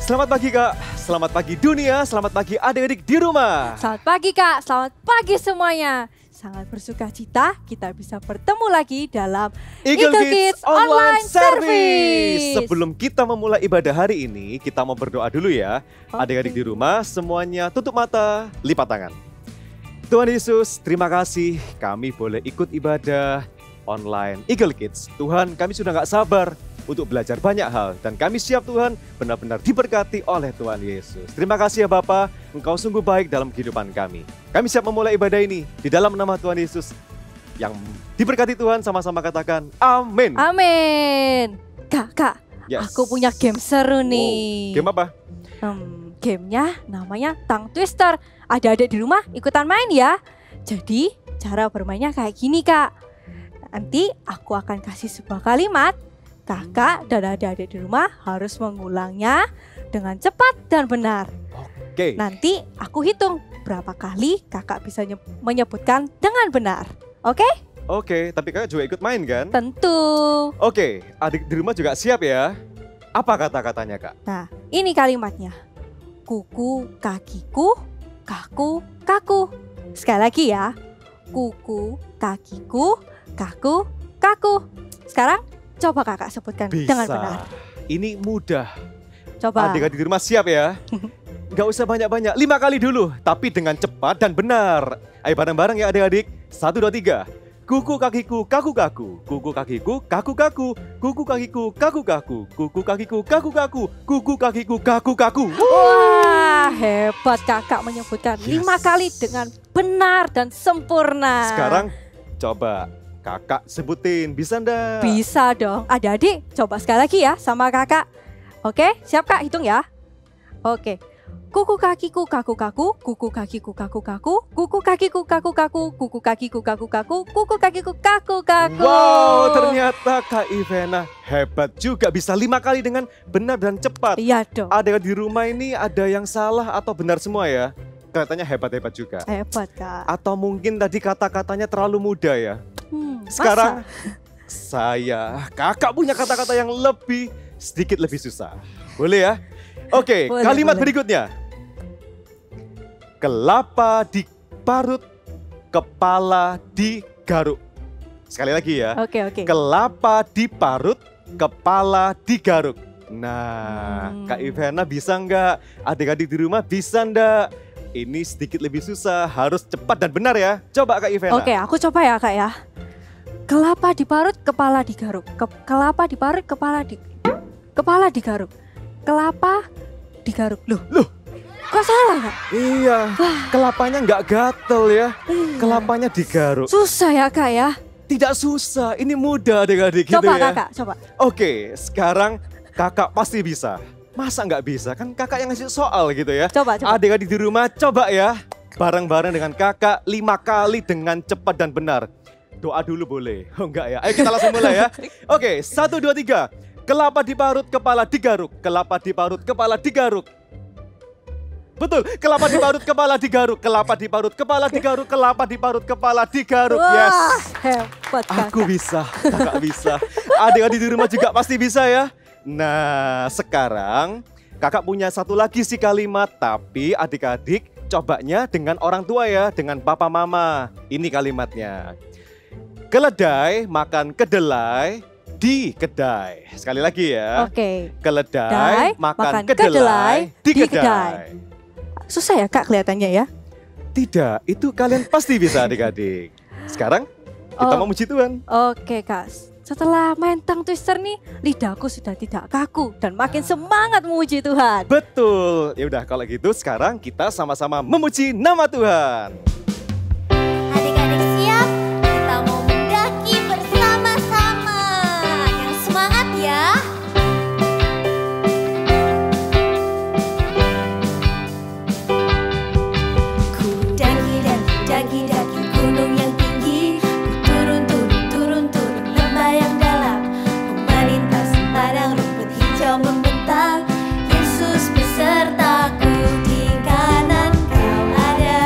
Selamat pagi Kak, selamat pagi dunia, selamat pagi adik-adik di rumah. Selamat pagi Kak, selamat pagi semuanya. Sangat bersuka cita kita bisa bertemu lagi dalam Eagle Kids Online Service. Sebelum kita memulai ibadah hari ini, kita mau berdoa dulu ya. Oke. Adik-adik di rumah semuanya tutup mata, lipat tangan. Tuhan Yesus, terima kasih kami boleh ikut ibadah online Eagle Kids. Tuhan, kami sudah gak sabar untuk belajar banyak hal. Dan kami siap Tuhan benar-benar diberkati oleh Tuhan Yesus. Terima kasih ya Bapa, Engkau sungguh baik dalam kehidupan kami. Kami siap memulai ibadah ini di dalam nama Tuhan Yesus. Yang diberkati Tuhan, sama-sama katakan amin. Amin. Kak, Yes. aku punya game seru nih. Game apa? Gamenya namanya Tongue Twister. Adik-adik di rumah ikutan main ya. Jadi cara bermainnya kayak gini Kak. Nanti aku akan kasih sebuah kalimat. Kakak dan adik-adik di rumah harus mengulangnya dengan cepat dan benar. Oke. Nanti aku hitung berapa kali kakak bisa menyebutkan dengan benar. Oke? Oke, tapi kakak juga ikut main kan? Tentu. Oke, adik di rumah juga siap ya? Apa kata-katanya Kak? Nah, ini kalimatnya. Kuku kakiku, kaku kaku. Sekali lagi ya. Kuku kakiku, kaku kaku. Sekarang coba kakak sebutkan dengan benar. Ini mudah. Coba. Adik-adik di rumah siap ya? Gak usah banyak-banyak, 5 kali dulu. Tapi dengan cepat dan benar. Ayo bareng-bareng ya adik-adik. 1, 2, 3. Kuku kakiku kaku kaku. Kuku kakiku kaku kaku. Kuku kakiku kaku kaku. Kuku kakiku kaku kaku. Kuku kakiku kaku kaku. Wah, hebat kakak menyebutkan 5 Yes. kali dengan benar dan sempurna. Sekarang coba kakak sebutin, bisa ndak? Bisa dong. Adik-adik, coba sekali lagi ya sama kakak. Oke, siap kak, hitung ya. Oke. Kuku kakiku kaku kaku, kuku kakiku kaku kaku, kuku kakiku kaku kaku, kuku kakiku kaku kaku, kuku kakiku kaku kaku. Wow, ternyata Kak Ivena hebat juga, bisa 5 kali dengan benar dan cepat. Iya dong. Ada di rumah ini ada yang salah atau benar semua ya? Kelihatannya hebat-hebat juga. Hebat kak. Atau mungkin tadi kata-katanya terlalu mudah ya? Masa? Sekarang kakak punya kata-kata yang sedikit lebih susah. Boleh ya? Oke, Boleh, kalimat boleh. berikutnya. Kelapa diparut, kepala digaruk. Sekali lagi ya. Oke. Kelapa diparut, kepala digaruk. Nah, Kak Ivena bisa nggak? Adik-adik di rumah bisa nggak? Ini sedikit lebih susah, harus cepat dan benar ya. Coba Kak Ivena. Oke, aku coba ya kak ya. Kelapa diparut, kepala digaruk. Kelapa diparut, kepala digaruk. Kelapa digaruk. Loh, kok salah kak? Iya, kelapanya nggak gatel ya. Iya. Kelapanya digaruk. Susah ya kak ya. Tidak susah, ini mudah adik-adik gitu Coba ya. kakak, coba. Oke, sekarang kakak pasti bisa. Masa nggak bisa? Kan kakak yang ngasih soal gitu ya. Coba. Adik-adik di rumah coba ya. Bareng-bareng dengan kakak 5 kali dengan cepat dan benar. Doa dulu boleh? Oh enggak ya? Ayo kita langsung mulai ya. Oke, 1, 2, 3. Kelapa diparut, kepala digaruk. Kelapa diparut, kepala digaruk. Betul, kelapa diparut, kepala digaruk. Kelapa diparut, kepala digaruk. Kelapa diparut, kepala digaruk. Yes. Wah, hebat kakak. Aku bisa, kakak bisa. Adik-adik di rumah juga pasti bisa ya. Nah, sekarang kakak punya satu lagi sih kalimat. Tapi adik-adik cobanya dengan orang tua ya, dengan papa mama. Ini kalimatnya. Keledai makan kedelai di kedai. Sekali lagi ya. Oke. Keledai makan kedelai di kedai. Susah ya kak kelihatannya ya. Tidak, itu kalian pasti bisa adik-adik. Sekarang kita Oh. memuji Tuhan. Oke kak. Setelah main Tongue Twister nih, lidahku sudah tidak kaku dan makin semangat memuji Tuhan. Betul. Ya udah kalau gitu sekarang kita sama-sama memuji nama Tuhan. Adik-adik siap? Kita mau mendaki bersama-sama. Yang semangat ya. Ku daki gunung yang tinggi. Ku turun lembah yang dalam. Ku melintasi padang rumput hijau membentang. Yesus besertaku, di kanan kau ada.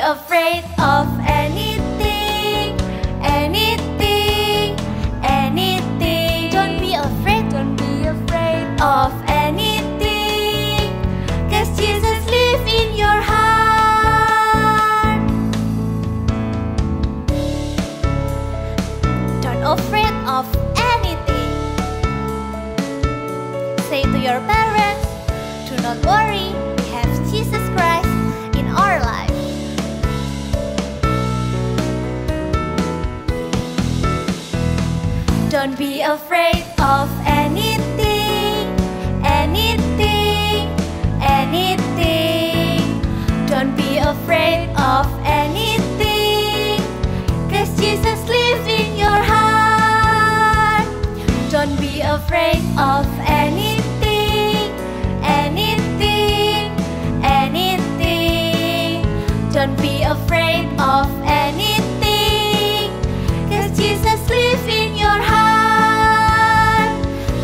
afraid of anything, anything, anything. Don't be afraid of anything, 'cause Jesus lives in your heart. Don't afraid of anything. Say to your parents, do not worry, we have Jesus Christ in our life. Don't be afraid of anything, anything, anything. Don't be afraid of anything, 'cause Jesus lives in your heart. Don't be afraid of anything, anything, anything. Don't be afraid of anything, 'cause Jesus lives in your heart.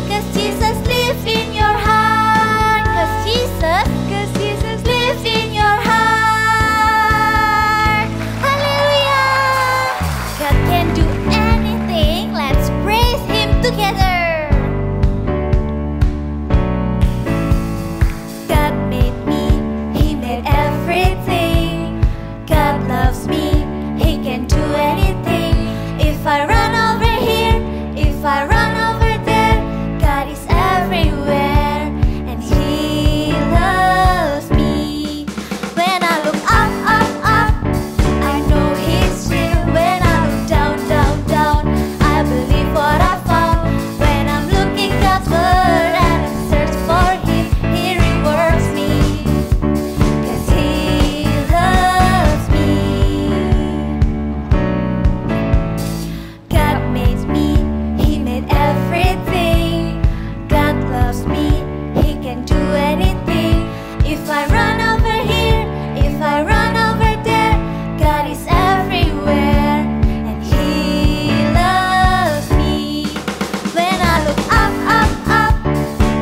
'Cause Jesus lives in your heart. 'Cause Jesus lives in your heart. Hallelujah. God can do anything. Let's praise Him together. God made me, He made everything. God loves me, He can do anything. If I run over here, if I run over there, God is everywhere and He loves me. When I look up, up, up, I know He's real. When I look down, down, down, I believe what I found. When I'm looking God's word and I search for Him, He rewards me, 'cause He loves me. God made me, He made everything. God loves me, He can do anything. If I run over here, if I run over there, God is everywhere and He loves me. When I look up, up, up,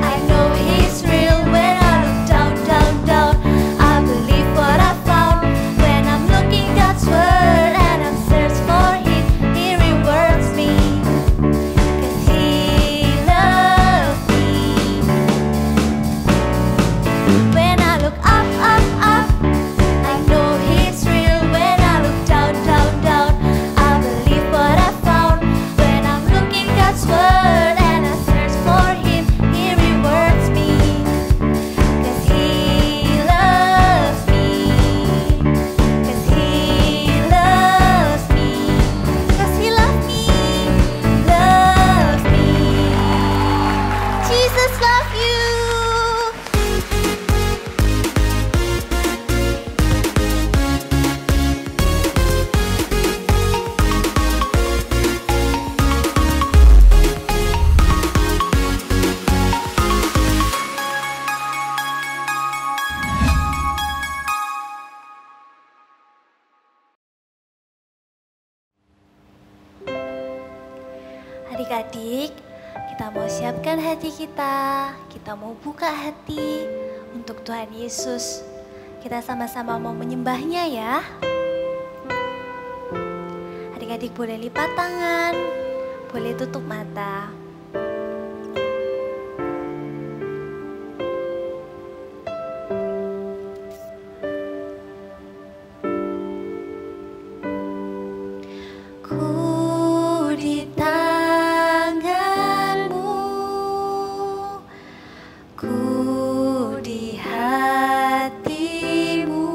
I know He's real. When I look down, down, down, I believe what I found. When I'm looking God's word and I'm search for Him, He rewards me, 'cause He loves me. When I look up, up, up, I know He's real. When I look down, down, down, I believe what I found. When I'm looking God's word and I search for Him, He rewards me, 'cause He loves me, 'cause He loves me, 'cause He loves me, loves me. Jesus loves you. Adik-adik, kita mau siapkan hati kita mau buka hati untuk Tuhan Yesus. Kita sama-sama mau menyembahnya ya. Adik-adik boleh lipat tangan, boleh tutup mata. Ku di tanganmu, ku di hatimu,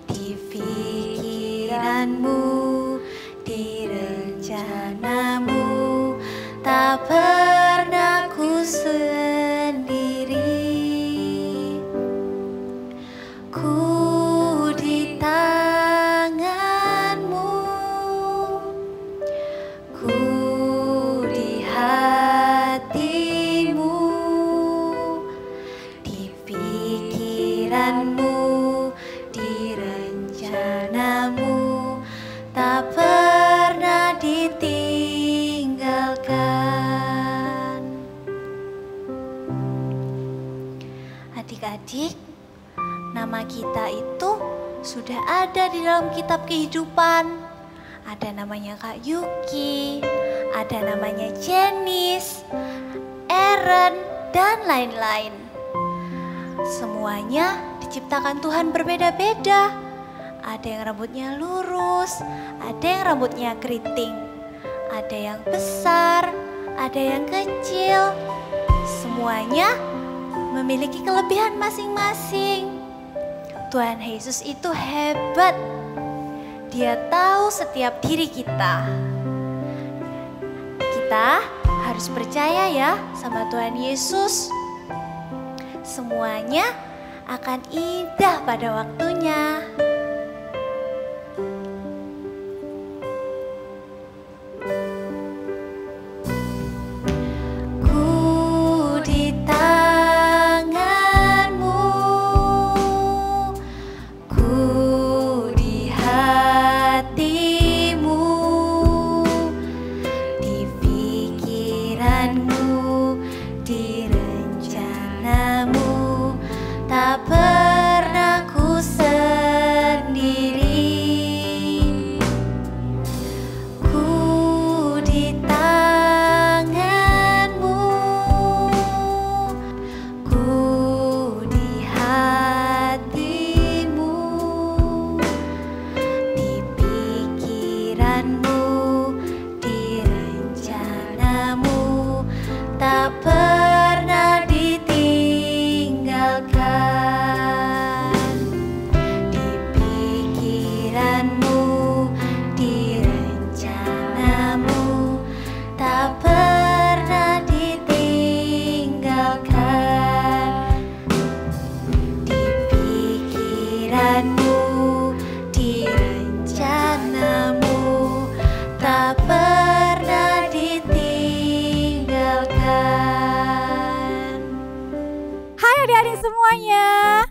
di pikiranmu, di rencanamu, tak pernah ku sendiri. Ku di tanganmu, ku di hatimu, di pikiranmu, di rencanamu, tak pernah ditinggalkan. Adik-adik, nama kita itu sudah ada di dalam kitab kehidupan. Ada namanya Kak Yuki, ada namanya Janice, Aaron, dan lain-lain. Semuanya diciptakan Tuhan berbeda-beda. Ada yang rambutnya lurus, ada yang rambutnya keriting, ada yang besar, ada yang kecil. Semuanya memiliki kelebihan masing-masing. Tuhan Yesus itu hebat. Dia tahu setiap diri kita. Kita harus percaya ya sama Tuhan Yesus. Semuanya akan indah pada waktunya.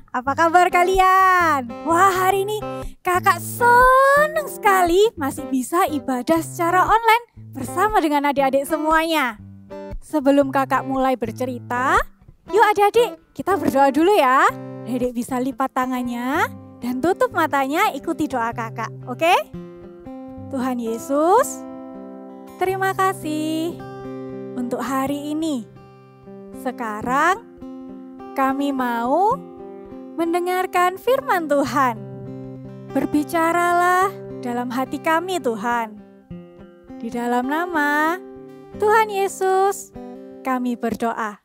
Apa kabar kalian? Wah, hari ini kakak seneng sekali masih bisa ibadah secara online bersama dengan adik-adik semuanya. Sebelum kakak mulai bercerita, yuk adik-adik kita berdoa dulu ya. Adik bisa lipat tangannya dan tutup matanya, ikuti doa kakak, oke? Tuhan Yesus, terima kasih untuk hari ini. Sekarang kami mau mendengarkan firman Tuhan. Berbicaralah dalam hati kami Tuhan. Di dalam nama Tuhan Yesus kami berdoa.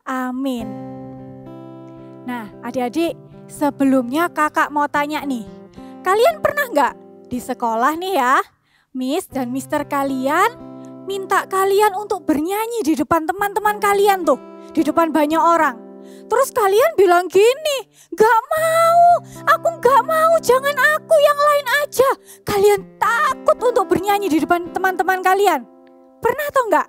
Amin. Nah adik-adik, sebelumnya kakak mau tanya nih. Kalian pernah nggak di sekolah nih ya, Miss dan Mister kalian minta kalian untuk bernyanyi di depan teman-teman kalian tuh, di depan banyak orang. Terus kalian bilang gini, gak mau, aku gak mau, jangan aku, yang lain aja. Kalian takut untuk bernyanyi di depan teman-teman kalian. Pernah atau enggak?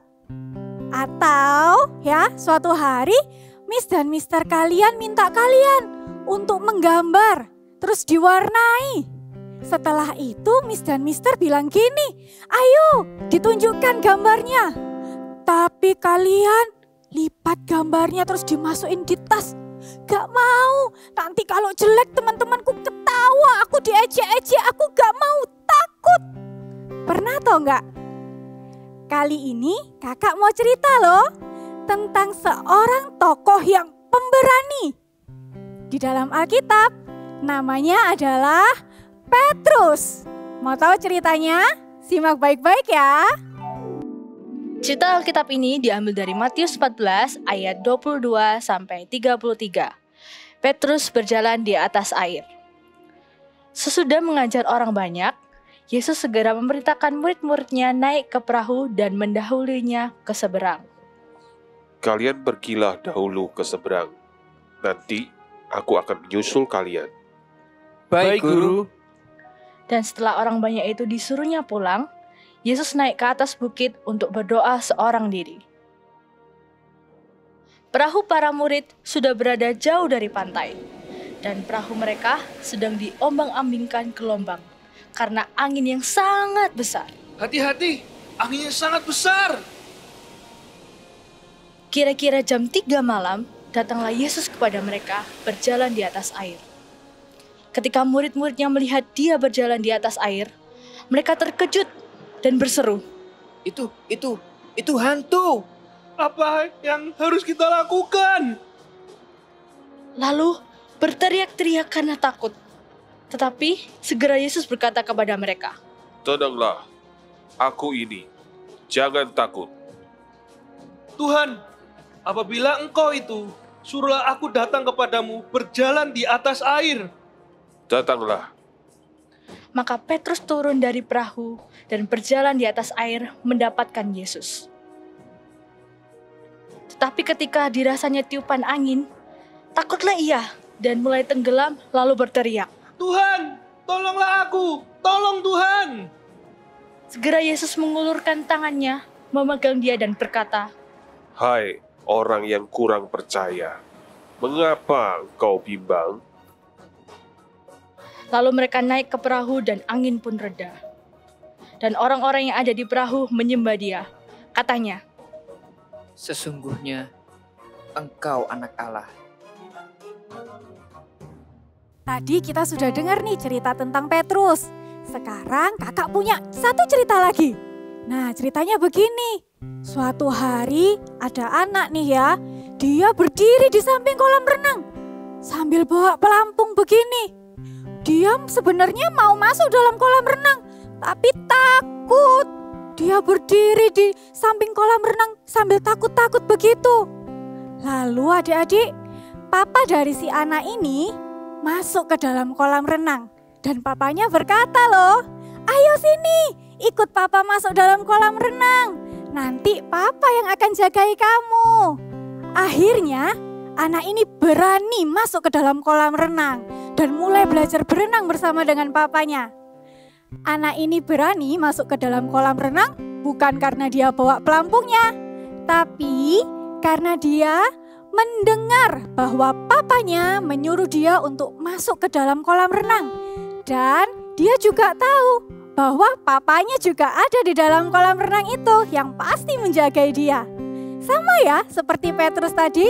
Atau ya suatu hari Miss dan Mister kalian minta kalian untuk menggambar, terus diwarnai. Setelah itu Miss dan Mister bilang gini, ayo ditunjukkan gambarnya. Tapi kalian lipat gambarnya terus dimasukin di tas. Gak mau, nanti kalau jelek teman-temanku ketawa, aku diejek-ejek, aku gak mau, takut. Pernah atau enggak? Kali ini kakak mau cerita loh tentang seorang tokoh yang pemberani. Di dalam Alkitab namanya adalah Petrus. Mau tahu ceritanya? Simak baik-baik ya. Cerita Alkitab ini diambil dari Matius 14 ayat 22 sampai 33. Petrus berjalan di atas air. Sesudah mengajar orang banyak, Yesus segera memerintahkan murid-muridnya naik ke perahu dan mendahulinya ke seberang. Kalian pergilah dahulu ke seberang. Nanti aku akan menyusul kalian. Baik, Guru. Dan setelah orang banyak itu disuruhnya pulang, Yesus naik ke atas bukit untuk berdoa seorang diri. Perahu para murid sudah berada jauh dari pantai, dan perahu mereka sedang diombang-ambingkan gelombang karena angin yang sangat besar. Hati-hati, anginnya sangat besar. Kira-kira jam 3 malam, datanglah Yesus kepada mereka berjalan di atas air. Ketika murid-muridnya melihat dia berjalan di atas air, mereka terkejut dan berseru, Itu hantu. Apa yang harus kita lakukan? lalu berteriak-teriak karena takut. Tetapi segera Yesus berkata kepada mereka, Tenanglah, aku ini. Jangan takut. Tuhan, apabila Engkau itu, suruhlah aku datang kepadamu berjalan di atas air. Datanglah. Maka Petrus turun dari perahu dan berjalan di atas air mendapatkan Yesus. Tetapi ketika dirasanya tiupan angin, takutlah ia dan mulai tenggelam lalu berteriak, Tuhan, tolonglah aku, tolong Tuhan. Segera Yesus mengulurkan tangannya, memegang dia dan berkata, Hai orang yang kurang percaya, mengapa engkau bimbang? Lalu mereka naik ke perahu dan angin pun reda. Dan orang-orang yang ada di perahu menyembah dia. Katanya, Sesungguhnya engkau anak Allah. Tadi kita sudah dengar nih cerita tentang Petrus. Sekarang kakak punya satu cerita lagi. Nah, ceritanya begini. Suatu hari ada anak nih ya. Dia berdiri di samping kolam renang sambil bawa pelampung begini. Dia sebenarnya mau masuk dalam kolam renang, tapi takut. Dia berdiri di samping kolam renang sambil takut-takut begitu. Lalu adik-adik, papa dari si anak ini masuk ke dalam kolam renang. Dan papanya berkata loh, ayo sini, ikut papa masuk dalam kolam renang. Nanti papa yang akan jagai kamu. Akhirnya anak ini berani masuk ke dalam kolam renang dan mulai belajar berenang bersama dengan papanya. Anak ini berani masuk ke dalam kolam renang bukan karena dia bawa pelampungnya, tapi karena dia mendengar bahwa papanya menyuruh dia untuk masuk ke dalam kolam renang. Dan dia juga tahu bahwa papanya juga ada di dalam kolam renang itu yang pasti menjagai dia. Sama ya seperti Petrus tadi,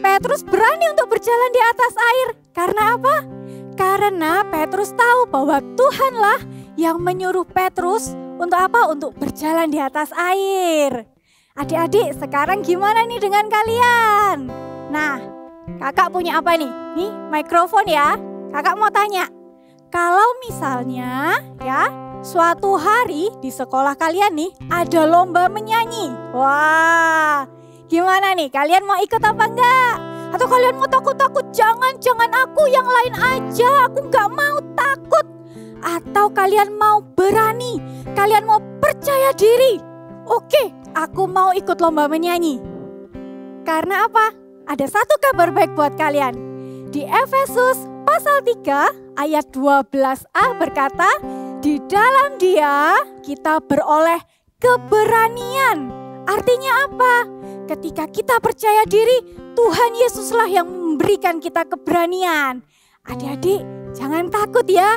Petrus berani untuk berjalan di atas air. Karena apa? Karena Petrus tahu bahwa Tuhanlah yang menyuruh Petrus untuk apa? Untuk berjalan di atas air. Adik-adik, sekarang gimana nih dengan kalian? Nah, kakak punya apa nih? Nih, mikrofon ya. Kakak mau tanya. Kalau misalnya ya, suatu hari di sekolah kalian nih ada lomba menyanyi. Wah, gimana nih? Kalian mau ikut apa enggak? Atau kalian mau takut-takut? Jangan aku, yang lain aja. Aku enggak mau takut. Atau kalian mau berani? Kalian mau percaya diri? Oke, aku mau ikut lomba menyanyi. Karena apa? Ada satu kabar baik buat kalian. Di Efesus pasal 3 ayat 12a berkata, di dalam Dia kita beroleh keberanian. Artinya apa? Ketika kita percaya diri, Tuhan Yesuslah yang memberikan kita keberanian. Adik-adik, jangan takut ya.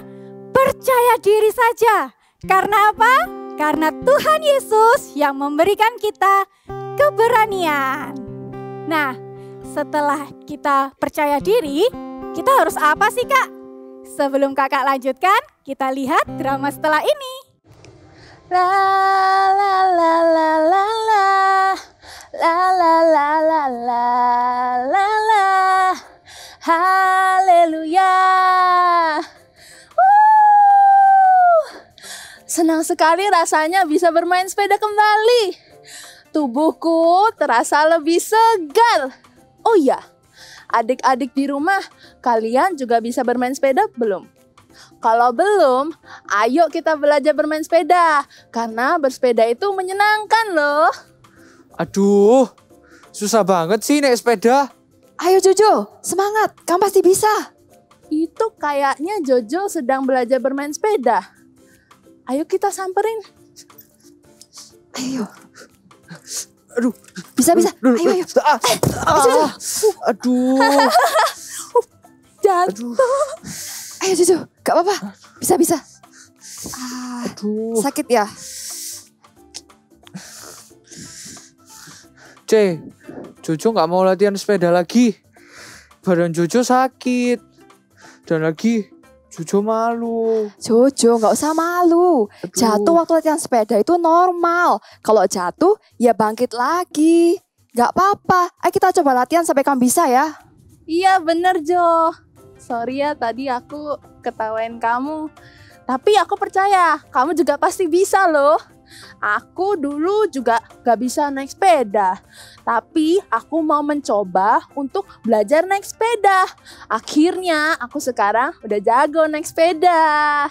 Percaya diri saja. Karena apa? Karena Tuhan Yesus yang memberikan kita keberanian. Nah, setelah kita percaya diri, kita harus apa sih Kak? Sebelum kakak lanjutkan, kita lihat drama setelah ini. La la la la la la la la la la la la la haleluya. Senang sekali rasanya bisa bermain sepeda kembali. Tubuhku terasa lebih segar. Oh iya, adik-adik di rumah, kalian juga bisa bermain sepeda belum? Kalau belum, ayo kita belajar bermain sepeda. Karena bersepeda itu menyenangkan loh. Aduh, susah banget sih naik sepeda. Ayo Jojo, semangat, kamu pasti bisa. Itu kayaknya Jojo sedang belajar bermain sepeda. Ayo kita samperin. Ayo. Aduh. Bisa. Ayo. Aduh. Jatuh. Ayo Jojo, gak apa-apa. Bisa. Aduh. Sakit ya? Jojo gak mau latihan sepeda lagi. Badan Jojo sakit. Dan lagi Jojo malu. Jojo, nggak usah malu. Aduh. Jatuh waktu latihan sepeda itu normal. Kalau jatuh, ya bangkit lagi. Nggak apa-apa. Ayo kita coba latihan sampai kamu bisa ya. Iya bener Jo. Sorry ya tadi aku ketawain kamu. Tapi aku percaya kamu juga pasti bisa loh. Aku dulu juga gak bisa naik sepeda. Tapi aku mau mencoba untuk belajar naik sepeda. Akhirnya aku sekarang udah jago naik sepeda.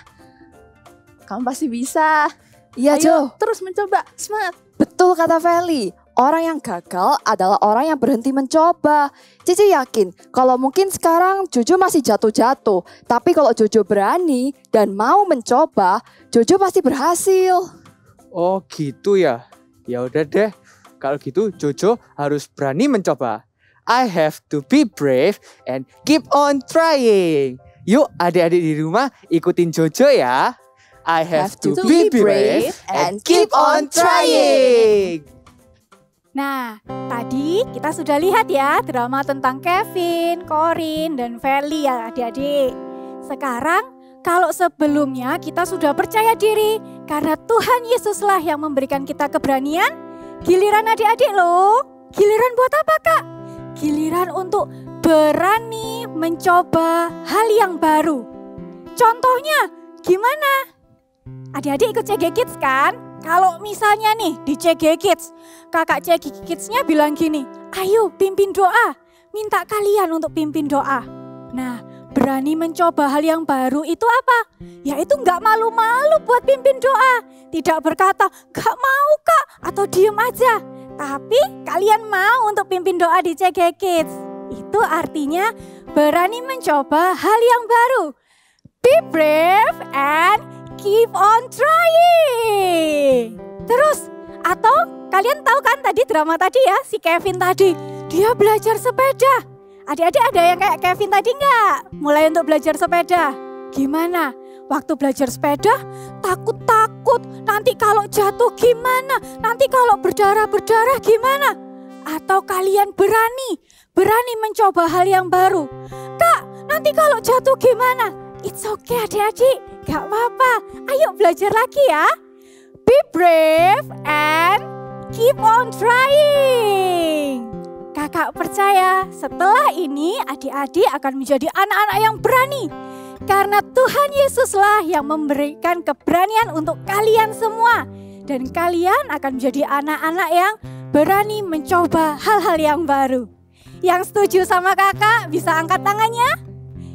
Kamu pasti bisa. Iya Jo. Terus mencoba, semangat. Betul kata Feli. Orang yang gagal adalah orang yang berhenti mencoba. Cici yakin kalau mungkin sekarang Jojo masih jatuh-jatuh. Tapi kalau Jojo berani dan mau mencoba, Jojo pasti berhasil. Oh gitu ya. Ya udah deh. Kalau gitu Jojo harus berani mencoba. I have to be brave and keep on trying. Yuk adik-adik di rumah ikutin Jojo ya. I have to be brave and keep on trying. Nah, tadi kita sudah lihat ya drama tentang Kevin, Corin, dan Feli ya adik-adik. Sekarang kalau sebelumnya kita sudah percaya diri karena Tuhan Yesuslah yang memberikan kita keberanian, giliran adik-adik loh. Giliran buat apa Kak? Giliran untuk berani mencoba hal yang baru. Contohnya gimana? Adik-adik ikut CG Kids kan? Kalau misalnya nih di CG Kids, kakak CG Kids-nya bilang gini, ayo pimpin doa, minta kalian untuk pimpin doa. Nah, berani mencoba hal yang baru itu apa? Yaitu nggak malu-malu buat pimpin doa. Tidak berkata, gak mau Kak, atau diem aja. Tapi kalian mau untuk pimpin doa di CG Kids. Itu artinya berani mencoba hal yang baru. Be brave and keep on trying. Terus, atau kalian tahu kan tadi drama tadi ya, si Kevin tadi, dia belajar sepeda. Adik-adik ada yang kayak Kevin tadi enggak? Mulai untuk belajar sepeda. Gimana? Waktu belajar sepeda, takut-takut. Nanti kalau jatuh gimana? Nanti kalau berdarah-berdarah gimana? Atau kalian berani mencoba hal yang baru. Kak, nanti kalau jatuh gimana? It's okay adik-adik, gak apa-apa. Ayo belajar lagi ya. Be brave and keep on trying. Kakak percaya setelah ini adik-adik akan menjadi anak-anak yang berani. Karena Tuhan Yesuslah yang memberikan keberanian untuk kalian semua. Dan kalian akan menjadi anak-anak yang berani mencoba hal-hal yang baru. Yang setuju sama kakak bisa angkat tangannya.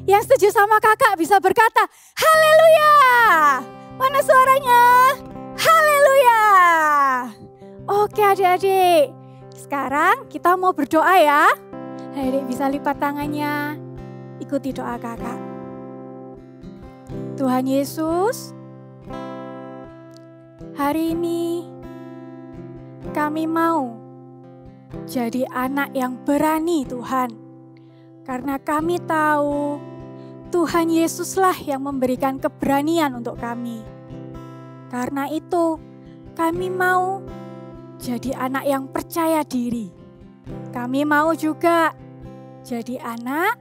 Yang setuju sama kakak bisa berkata, haleluya. Mana suaranya? Haleluya. Oke adik-adik, sekarang kita mau berdoa ya. Adik bisa lipat tangannya, ikuti doa kakak. Tuhan Yesus, hari ini kami mau jadi anak yang berani Tuhan. Karena kami tahu Tuhan Yesuslah yang memberikan keberanian untuk kami. Karena itu kami mau jadi anak yang percaya diri. Kami mau juga jadi anak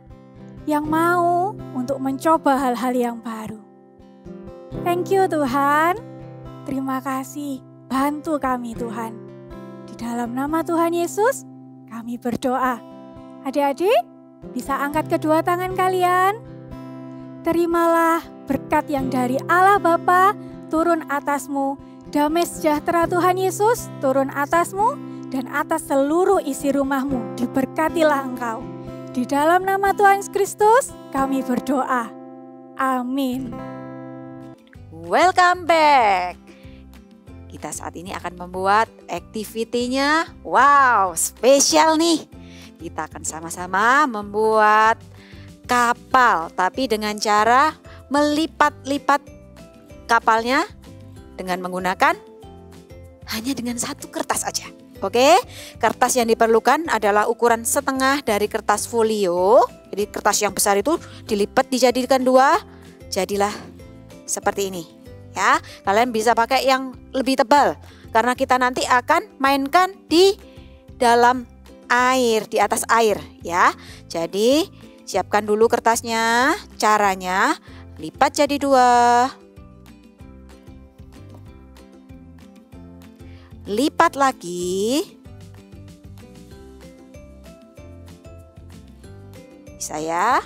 yang mau untuk mencoba hal-hal yang baru. Thank you Tuhan. Terima kasih. Bantu kami Tuhan. Di dalam nama Tuhan Yesus kami berdoa. Adik-adik bisa angkat kedua tangan kalian. Terimalah berkat yang dari Allah Bapa turun atasmu. Damai sejahtera Tuhan Yesus turun atasmu dan atas seluruh isi rumahmu. Diberkatilah engkau. Di dalam nama Tuhan Yesus Kristus kami berdoa. Amin. Welcome back. Kita saat ini akan membuat activity-nya. Wow, spesial nih. Kita akan sama-sama membuat kapal, tapi dengan cara melipat-lipat kapalnya dengan menggunakan hanya dengan satu kertas aja. Oke, kertas yang diperlukan adalah ukuran setengah dari kertas folio. Jadi kertas yang besar itu dilipat dijadikan dua, jadilah seperti ini. Ya, kalian bisa pakai yang lebih tebal karena kita nanti akan mainkan di dalam air, di atas air ya. Jadi siapkan dulu kertasnya. Caranya lipat jadi 2. Lipat lagi. Bisa ya.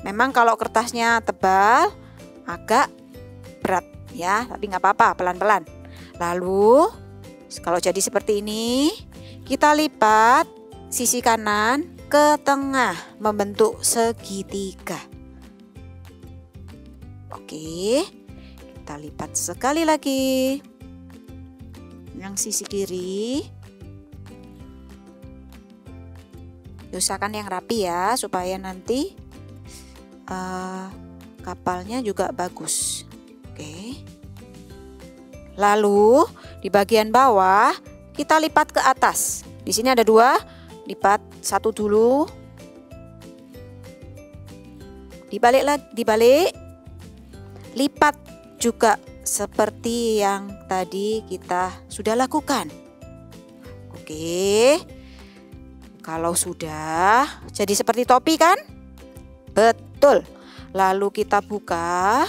Memang kalau kertasnya tebal agak berat ya, tapi nggak apa-apa, pelan-pelan. Lalu kalau jadi seperti ini, kita lipat sisi kanan ke tengah membentuk segitiga. Oke, kita lipat sekali lagi. Yang sisi kiri. Usahakan yang rapi ya, supaya nanti kapalnya juga bagus. Oke. Lalu di bagian bawah kita lipat ke atas. Di sini ada 2, lipat 1 dulu. Dibalik. Lipat juga seperti yang tadi kita sudah lakukan. Oke. Kalau sudah jadi seperti topi kan? Betul. Lalu kita buka.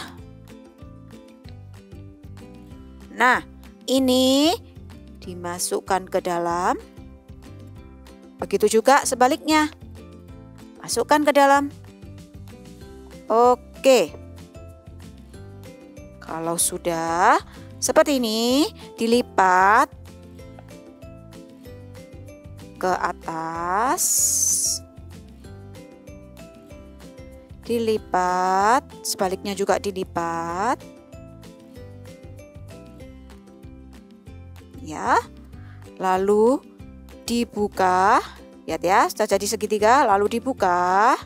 Nah, ini dimasukkan ke dalam. Begitu juga sebaliknya. Masukkan ke dalam. Oke. Kalau sudah seperti ini, dilipat ke atas. Dilipat, sebaliknya juga dilipat. Ya. Lalu dibuka. Lihat ya, sudah jadi segitiga, lalu dibuka.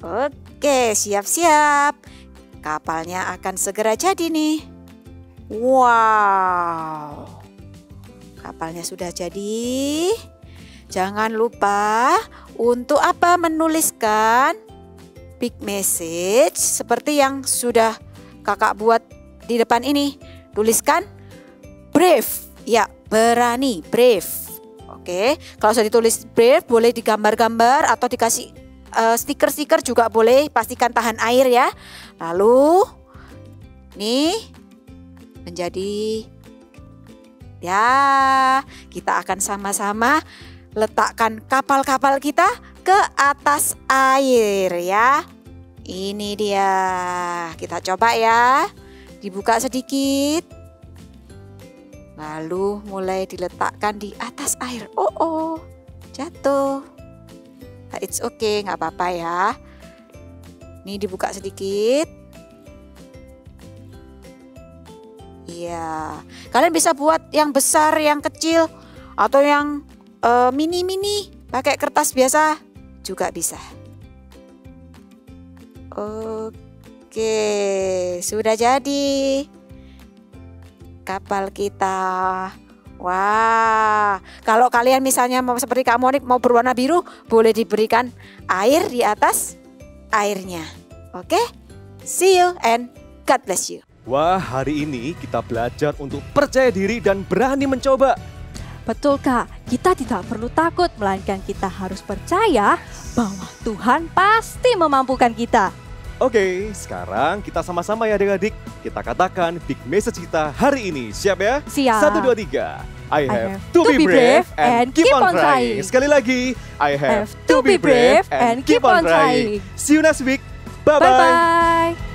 Oke, siap-siap. Kapalnya akan segera jadi nih. Wow. Kapalnya sudah jadi. Jangan lupa untuk menuliskan big message seperti yang sudah kakak buat di depan ini. Tuliskan brave. Ya, berani, brave. Oke, kalau sudah ditulis brave boleh digambar-gambar atau dikasih stiker-stiker juga boleh. Pastikan tahan air ya. Lalu nih menjadi, ya, kita akan sama-sama letakkan kapal-kapal kita ke atas air ya. Ini dia. Kita coba ya. Dibuka sedikit. Lalu mulai diletakkan di atas air. Oh, jatuh. Nah, it's okay, nggak apa-apa ya. Ini dibuka sedikit. Iya. Kalian bisa buat yang besar, yang kecil, atau yang mini-mini, pakai kertas biasa juga bisa. Oke, sudah jadi kapal kita. Wah, kalau kalian misalnya mau seperti Kak Monik mau berwarna biru, boleh diberikan air di atas airnya. Oke, see you and God bless you. Wah, hari ini kita belajar untuk percaya diri dan berani mencoba. Betul Kak, kita tidak perlu takut, melainkan kita harus percaya bahwa Tuhan pasti memampukan kita. Oke, sekarang kita sama-sama ya adik-adik. Kita katakan big message kita hari ini. Siap ya? Siap. 1, 2, 3. I have to be brave and keep on trying. Sekali lagi, I have to be brave and keep on trying. See you next week. Bye-bye. Bye-bye.